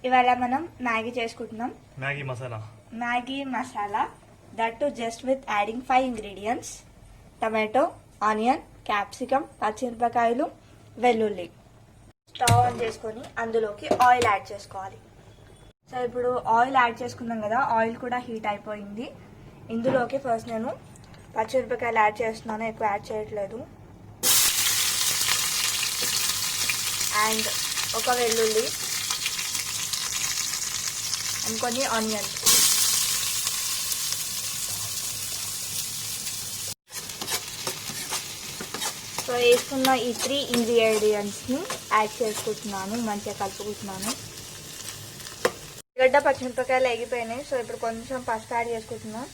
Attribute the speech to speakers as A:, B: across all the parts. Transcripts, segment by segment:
A: ఇవాళ మనం మ్యాగీ చేసుకుంటున్నాం.
B: Maggi masala
A: that to just with adding 5 ingredients: tomato, onion, capsicum, పచ్చిమిరపకాయలు, వెల్లుల్లి. స్టవ్ ఆన్ చేసుకొని అందులోకి ఆయిల్ యాడ్ చేసుకోవాలి. సో ఇప్పుడు ఆయిల్ యాడ్ చేసుకున్నాం కదా, ఆయిల్ కూడా హీట్ అయిపోయింది. ఇందులోకి ఫస్ట్ నేను పచ్చిమిరపకాయలు యాడ్ చేస్తున్నాను, ఎక్కువ యాడ్ చేయట్లేదు. అండ్ ఒక వెల్లుల్లి అండ్ కొన్ని ఆనియన్స్. సో వేసుకున్న ఈ 3 ఇంగ్రీడియంట్స్ని యాడ్ చేసుకుంటున్నాను, మంచిగా కలుపుకుంటున్నాను. గడ్డ పచ్చిమిరపకాయలు వేగిపోయినాయి. సో ఇప్పుడు కొంచెం పసుపు యాడ్ చేసుకుంటున్నాం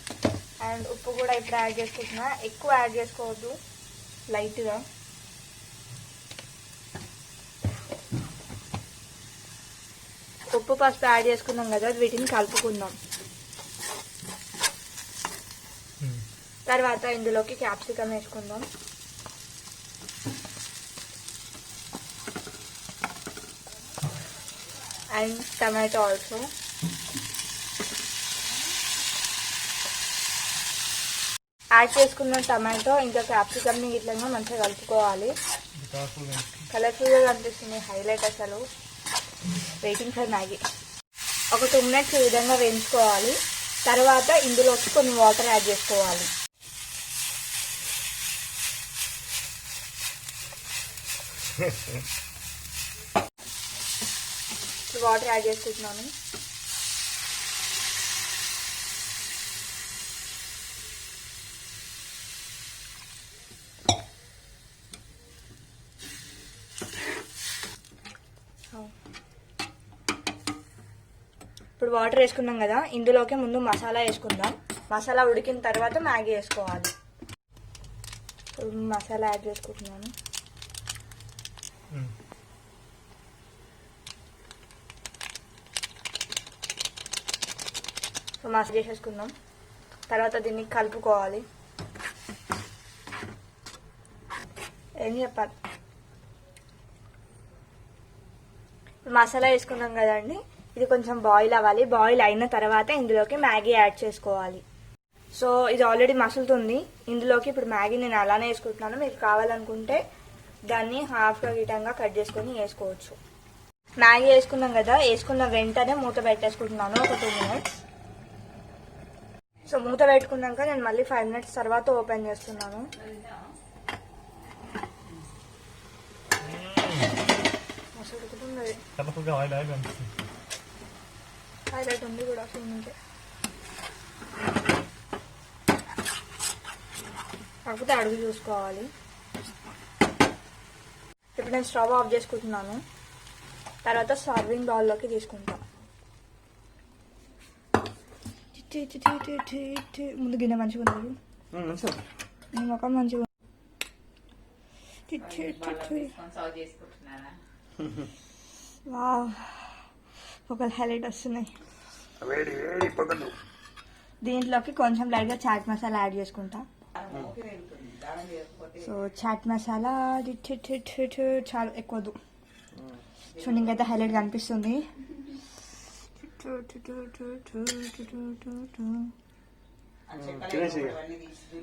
A: అండ్ ఉప్పు కూడా ఇప్పుడు యాడ్ చేసుకుంటున్నా. ఎక్కువ యాడ్ చేసుకోవద్దు, లైట్గా. ఉప్పు పసుపు యాడ్ చేసుకున్నాం కదా, వీటిని కలుపుకుందాం. తర్వాత ఇందులోకి క్యాప్సికమ్ వేసుకుందాం. And tomato also. యాడ్ చేసుకున్న టమాటో ఇంకా క్యాప్సికమ్ని ఇట్లా మంచిగా కలుపుకోవాలి. కలర్ఫుల్గా కనిపిస్తుంది, హైలైట్ అసలు. Waiting for Maggi. ఒక 2 మినిట్స్ ఈ విధంగా వేయించుకోవాలి. తర్వాత ఇందులోకి కొన్ని వాటర్ యాడ్ చేసుకోవాలి. వాటర్ యాడ్ చేసుకుంటున్నాను. ఇప్పుడు వాటర్ వేసుకున్నాం కదా, ఇందులోకి ముందు మసాలా వేసుకుందాం. మసాలా ఉడికిన తర్వాత మ్యాగీ వేసుకోవాలి. ఇప్పుడు మసాలా యాడ్ చేసుకుంటున్నాను. మసాలా చేసేసుకుందాం. తర్వాత దీన్ని కలుపుకోవాలి. ఏం చెప్పాలి, మసాలా వేసుకున్నాం కదండి, ఇది కొంచెం బాయిల్ అవ్వాలి. బాయిల్ అయిన తర్వాత ఇందులోకి మ్యాగీ యాడ్ చేసుకోవాలి. సో ఇది ఆల్రెడీ మసులుతుంది. ఇందులోకి ఇప్పుడు మ్యాగీ నేను అలానే వేసుకుంటున్నాను. మీకు కావాలనుకుంటే దాన్ని హాఫ్గా గీటంగా కట్ చేసుకొని వేసుకోవచ్చు. మ్యాగీ వేసుకున్నాం కదా, వేసుకున్న వెంటనే మూత పెట్టేసుకుంటున్నాను ఒక 2 మినిట్స్. సో మూత పెట్టుకున్నాక నేను మళ్ళీ 5 మినిట్స్ తర్వాత ఓపెన్ చేస్తున్నాను. హైలైట్ ఉంది కూడా ఫిల్మ్కి. కాకపోతే అడుగు చూసుకోవాలి. ఇప్పుడు నేను స్టవ్ ఆఫ్ చేసుకుంటున్నాను. తర్వాత సర్వింగ్ బౌల్లోకి తీసుకుంటాను. ముందు గిన్నె మంచిగా ఉంది, మొక్క మంచిగా. ఒక హైలైట్ వస్తున్నాయి. దీంట్లోకి కొంచెం లైట్గా చాట్ మసాలా యాడ్ చేసుకుంటా. సో చాట్ మసాలా చాలా ఎక్కువదు. చూడండి అయితే హైలైట్ కనిపిస్తుంది.